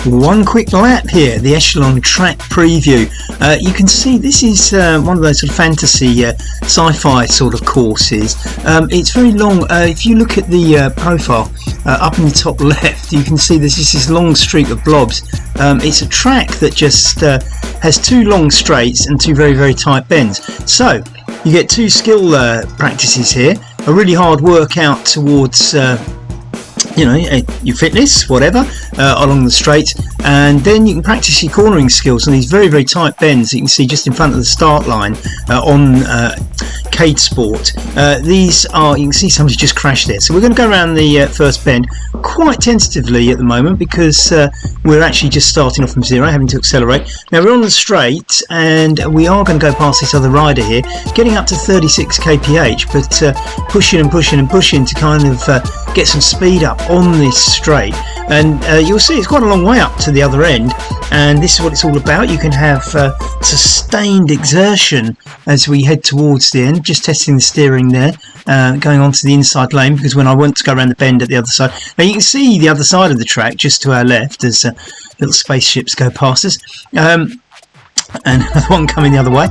One quick lap here, the Echelon track preview. You can see this is one of those sort of fantasy sci-fi sort of courses. It's very long. If you look at the profile up in the top left, you can see there's just this long streak of blobs. It's a track that just has two long straights and two very, very tight bends. So you get two skill practices here, a really hard workout towards your fitness, whatever, along the straight, and then you can practice your cornering skills on these very, very tight bends that you can see just in front of the start line on CADEsport. These are, you can see somebody just crashed there. So we're going to go around the first bend quite tentatively at the moment because we're actually just starting off from zero, having to accelerate. Now we're on the straight and we are going to go past this other rider here, getting up to 36 kph, but pushing and pushing and pushing to kind of get some speed up on this straight. And you'll see it's quite a long way up to the other end, and this is what it's all about. You can have sustained exertion as we head towards the end, just testing the steering there, going on to the inside lane, because when I went to go around the bend at the other side, now you can see the other side of the track just to our left as little spaceships go past us, and one coming the other way.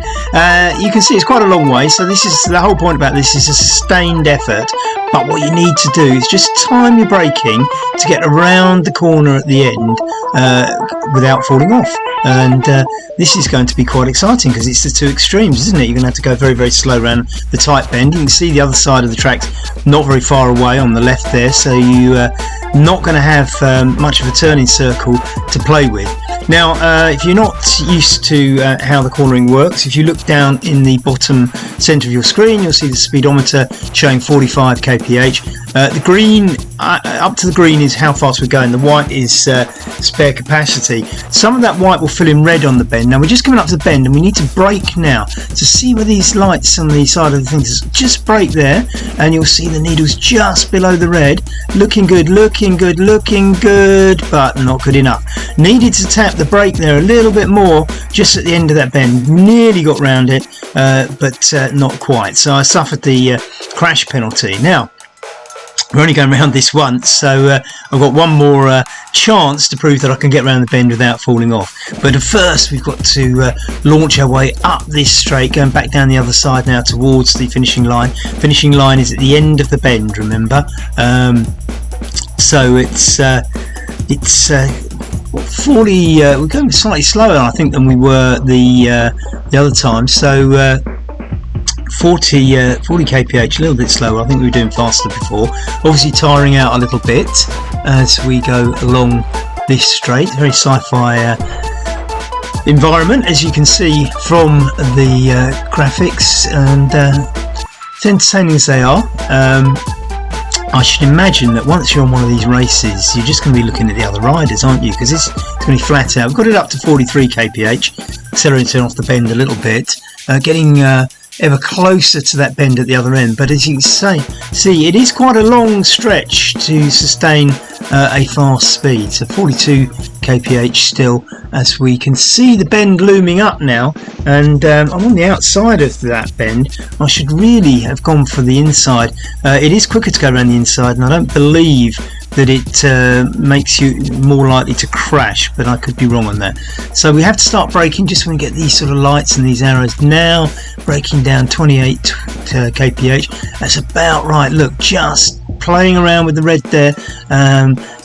You can see it's quite a long way, so this is the whole point about this, is a sustained effort. But what you need to do is just time your braking to get around the corner at the end without falling off. And this is going to be quite exciting because it's the two extremes, isn't it? You're going to have to go very, very slow around the tight bend. You can see the other side of the track's not very far away on the left there, so you're not going to have much of a turning circle to play with. Now, if you're not used to how the cornering works, if you look down in the bottom centre of your screen, you'll see the speedometer showing 45 kph. The green, up to the green, is how fast we're going. The white is spare capacity. Some of that white will fill in red on the bend. Now we're just coming up to the bend and we need to brake now to see where these lights on the side of the things. Just brake there and you'll see the needles just below the red. Looking good, looking good, looking good, but not good enough. Needed to tap the brake there a little bit more just at the end of that bend. Nearly got round it, but not quite. So I suffered the crash penalty. Now we're only going around this once, so I've got one more chance to prove that I can get around the bend without falling off. But first we've got to launch our way up this straight, going back down the other side now towards the finishing line. Finishing line is at the end of the bend, remember. So it's 40. We're going slightly slower, I think, than we were the other time. So 40 kph, a little bit slower. I think we were doing faster before. Obviously tiring out a little bit as we go along this straight. Very sci-fi environment, as you can see from the graphics, and as entertaining as they are. I should imagine that once you're on one of these races, you're just going to be looking at the other riders, aren't you? Because it's going to be flat out. We've got it up to 43 kph, accelerating off the bend a little bit, getting ever closer to that bend at the other end. But as you can see, it is quite a long stretch to sustain a fast speed. So 42 kph still, as we can see the bend looming up now, and I'm on the outside of that bend. I should really have gone for the inside. It is quicker to go around the inside, and I don't believe that it makes you more likely to crash, but I could be wrong on that. So we have to start braking just when we get these sort of lights and these arrows. Now braking down 28 kph. That's about right. Look, just playing around with the red there,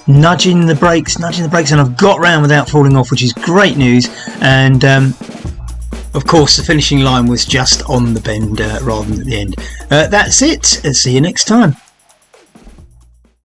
nudging the brakes, and I've got round without falling off, which is great news. And of course the finishing line was just on the bend rather than at the end. That's it. See you next time.